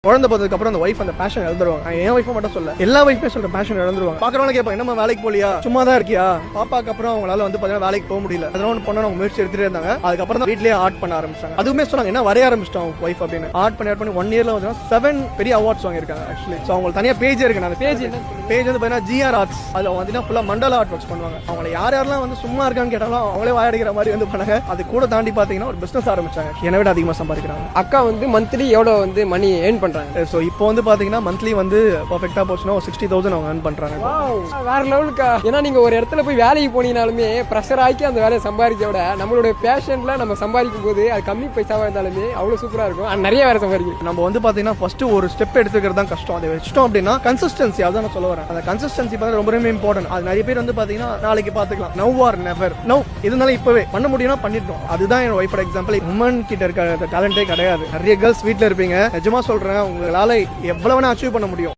குழந்தை பார்த்ததுக்கு அப்புறம் அந்த வைஃப் அந்த பேஷன் இழந்துருவாங்க. என் வைஃபை மட்டும் சொல்ல, எல்லா வைஃபுமே சொல்ற பேஷன் இழந்துருவாங்க. பாக்குறவங்க கேட்பாங்க, என்னமா வேலைக்கு போலியா, சும்மா தான் இருக்கியா? பாப்பாக்கு அப்புறம் அவங்களால வந்து பாத்தீங்கன்னா வேலைக்கு போக முடியல. அதனால ஒன்று பொண்ணு அவங்க முயற்சி எடுத்துட்டே இருந்தாங்க. அதுக்கப்புறம் தான் வீட்லயே ஆர்ட் பண்ண ஆரம்பிச்சாங்க. அதுவுமே சொன்னாங்க, என்ன வரைய ஆரம்பிச்சிட்டோம் வைஃப் அப்படின்னு. ஆர்ட் பண்ணி 1 இயர்ல வந்து 7 பெரிய அவார்ட்ஸ் வாங்கியிருக்காங்க. ஆக்சுவலி ஸோ அவங்களுக்கு தனியா பேஜ் இருக்கு. அந்த பேஜ் வந்து பாத்தீங்கன்னா GR ஆர்ட்ஸ். அதுல வந்து ஃபுல்லா மண்டல ஆர்ட் ஒர்க்ஸ் பண்ணுவாங்க. அவங்களை யாரெல்லாம் வந்து சும்மா இருக்கான்னு கேட்டாலும் அவங்களே வாயடிக்கிற மாதிரி வந்து பண்ணாங்க. அது கூட தாண்டி பாத்தீங்கன்னா ஒரு பிசினஸ் ஆரம்பிச்சாங்க. என்னை விட அதிகமா சம்பாதிக்கிறாங்க. அக்கா வந்து மந்த்லி எவ்வளவு வந்து மணி ஏர்ன் பண்றாங்க? ஸோ இப்போ வந்து பாத்தீங்கன்னா மந்த்லி வந்து பர்ஃபெக்ட்டா போச்சுன்னா 60,000 அவங்க earn பண்றாங்க. வேற லெவலுக்கா. ஏன்னா நீங்க ஒரு இடத்துல போய் வேலைக்கு போனீங்கனாலுமே ப்ரெஷர் ஆக்கி அந்த வேலையை சம்பாதிக்க விட நம்மளுடைய பேஷன்ல நம்ம சம்பாதிக்கும் போது அது கம்மி பைசாவா இருந்தாலுமே அவ்வளவு சூப்பரா இருக்கும். நிறைய வேலை சம்பாதிக்கும். நம்ம வந்து பாத்தீங்கன்னா ஃபர்ஸ்ட் ஒரு ஸ்டெப் எடுத்துக்கிறது தான் கஷ்டம். அதை வச்சிட்டோம் அப்படின்னா கன்சிஸ்டன்சி, அதான் நான் சொல்ல வரேன். அந்த கன்சிஸ்டன்சி பார்த்து ரொம்ப இம்பார்ட்டன்ட். அது நிறைய பேர் வந்து பாத்தீங்கன்னா நாளைக்கு பாத்துக்கலாம், நவ் ஆர் நெவர். நவ் இருந்தாலும் இப்பவே பண்ண முடியும்னா பண்ணிட்டோம். அதுதான் என் வைஃபோட எக்ஸாம்பிள். உமன் கிட்ட இருக்க டேலண்டே கிடையாது. நிறைய கேர்ள்ஸ் வீட்டுல இருப்பீங்க, நிஜமா சொல்றேன், உங்களால எவ்வளவு அச்சீவ் பண்ண முடியும்.